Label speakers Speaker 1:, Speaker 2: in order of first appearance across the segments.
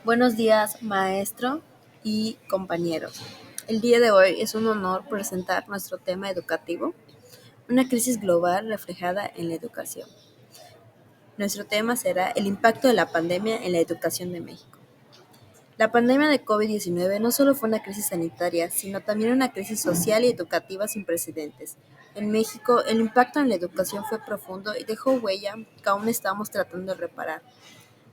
Speaker 1: Buenos días, maestro y compañeros. El día de hoy es un honor presentar nuestro tema educativo, una crisis global reflejada en la educación. Nuestro tema será el impacto de la pandemia en la educación de México. La pandemia de COVID-19 no solo fue una crisis sanitaria, sino también una crisis social y educativa sin precedentes. En México, el impacto en la educación fue profundo y dejó huella que aún estamos tratando de reparar.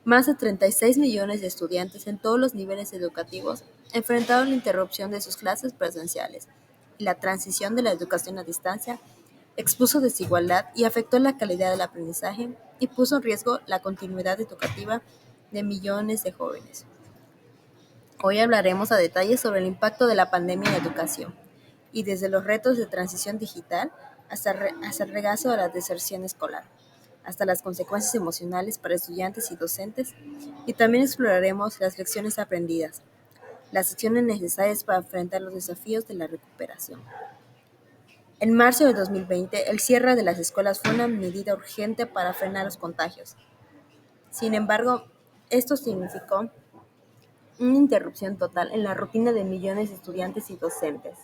Speaker 1: Más de 36 millones de estudiantes en todos los niveles educativos enfrentaron la interrupción de sus clases presenciales, y la transición de la educación a distancia expuso desigualdad y afectó la calidad del aprendizaje y puso en riesgo la continuidad educativa de millones de jóvenes. Hoy hablaremos a detalle sobre el impacto de la pandemia en la educación, y desde los retos de transición digital hasta el regazo de la deserción escolar, hasta las consecuencias emocionales para estudiantes y docentes, y también exploraremos las lecciones aprendidas, las acciones necesarias para enfrentar los desafíos de la recuperación. En marzo de 2020, el cierre de las escuelas fue una medida urgente para frenar los contagios. Sin embargo, esto significó una interrupción total en la rutina de millones de estudiantes y docentes.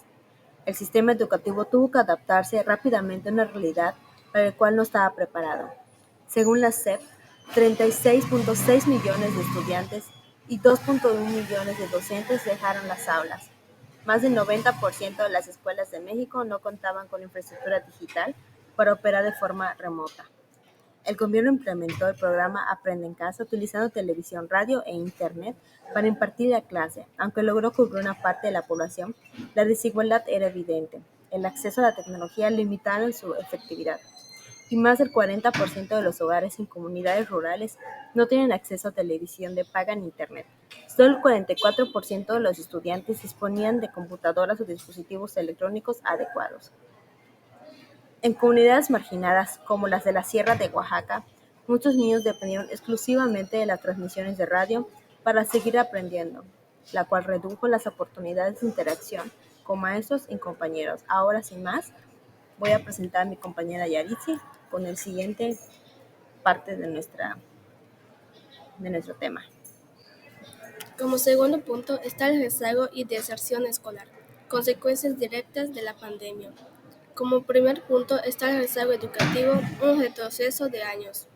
Speaker 1: El sistema educativo tuvo que adaptarse rápidamente a una realidad para la cual no estaba preparado. Según la SEP, 36.6 millones de estudiantes y 2.1 millones de docentes dejaron las aulas. Más del 90% de las escuelas de México no contaban con infraestructura digital para operar de forma remota. El gobierno implementó el programa Aprende en Casa utilizando televisión, radio e internet para impartir la clase. Aunque logró cubrir una parte de la población, la desigualdad era evidente. El acceso a la tecnología limitaba su efectividad, y más del 40% de los hogares en comunidades rurales no tienen acceso a televisión de paga ni internet. Solo el 44% de los estudiantes disponían de computadoras o dispositivos electrónicos adecuados. En comunidades marginadas, como las de la Sierra de Oaxaca, muchos niños dependieron exclusivamente de las transmisiones de radio para seguir aprendiendo, la cual redujo las oportunidades de interacción con maestros y compañeros. Ahora, sin más, voy a presentar a mi compañera Yaritzi con el siguiente parte de nuestro tema.
Speaker 2: Como segundo punto está el rezago y deserción escolar, consecuencias directas de la pandemia. Como primer punto está el rezago educativo, un retroceso de años.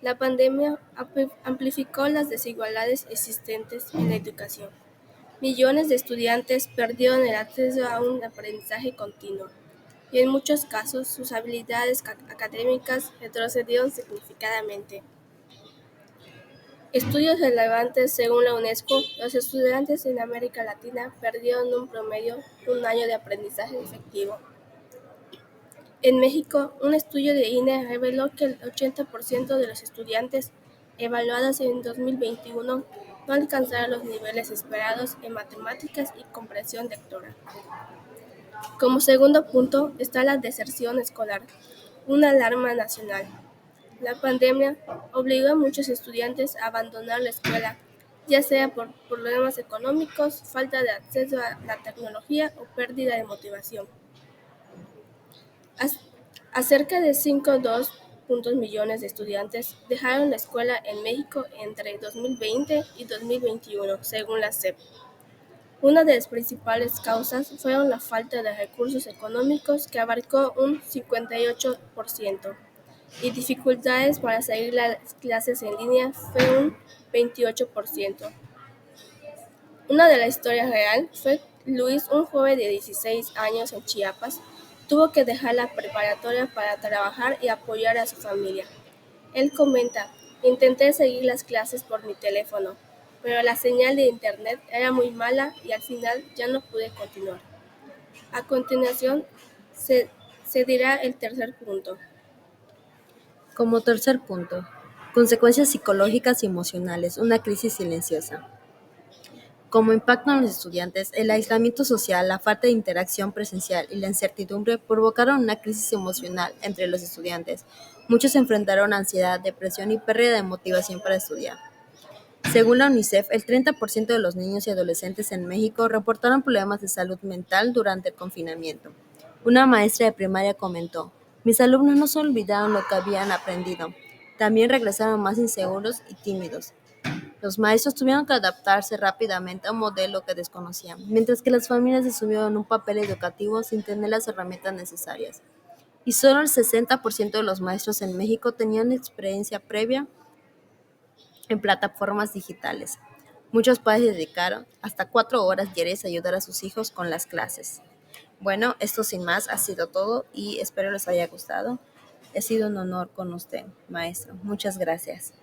Speaker 2: La pandemia amplificó las desigualdades existentes en la educación. Millones de estudiantes perdieron el acceso a un aprendizaje continuo y en muchos casos sus habilidades académicas retrocedieron significativamente. Estudios relevantes según la UNESCO, los estudiantes en América Latina perdieron un promedio un año de aprendizaje efectivo. En México, un estudio de INE reveló que el 80% de los estudiantes evaluados en 2021 no alcanzaron los niveles esperados en matemáticas y comprensión lectora. Como segundo punto está la deserción escolar, una alarma nacional. La pandemia obligó a muchos estudiantes a abandonar la escuela, ya sea por problemas económicos, falta de acceso a la tecnología o pérdida de motivación. A cerca de 5,2 millones de estudiantes dejaron la escuela en México entre 2020 y 2021, según la SEP. Una de las principales causas fueron la falta de recursos económicos, que abarcó un 58%. Y dificultades para seguir las clases en línea fue un 28%. Una de la historia real fue Luis, un joven de 16 años en Chiapas, tuvo que dejar la preparatoria para trabajar y apoyar a su familia. Él comenta: intenté seguir las clases por mi teléfono, pero la señal de internet era muy mala y al final ya no pude continuar. A continuación se dirá el tercer punto.
Speaker 1: Como tercer punto, consecuencias psicológicas y emocionales, una crisis silenciosa. Como impactan los estudiantes, el aislamiento social, la falta de interacción presencial y la incertidumbre provocaron una crisis emocional entre los estudiantes. Muchos enfrentaron ansiedad, depresión y pérdida de motivación para estudiar. Según la UNICEF, el 30% de los niños y adolescentes en México reportaron problemas de salud mental durante el confinamiento. Una maestra de primaria comentó: mis alumnos no solo olvidaron lo que habían aprendido, también regresaron más inseguros y tímidos. Los maestros tuvieron que adaptarse rápidamente a un modelo que desconocían, mientras que las familias asumieron un papel educativo sin tener las herramientas necesarias. Y solo el 60% de los maestros en México tenían experiencia previa en plataformas digitales. Muchos padres dedicaron hasta 4 horas diarias a ayudar a sus hijos con las clases. Bueno, esto sin más ha sido todo y espero les haya gustado. Ha sido un honor con usted, maestro. Muchas gracias.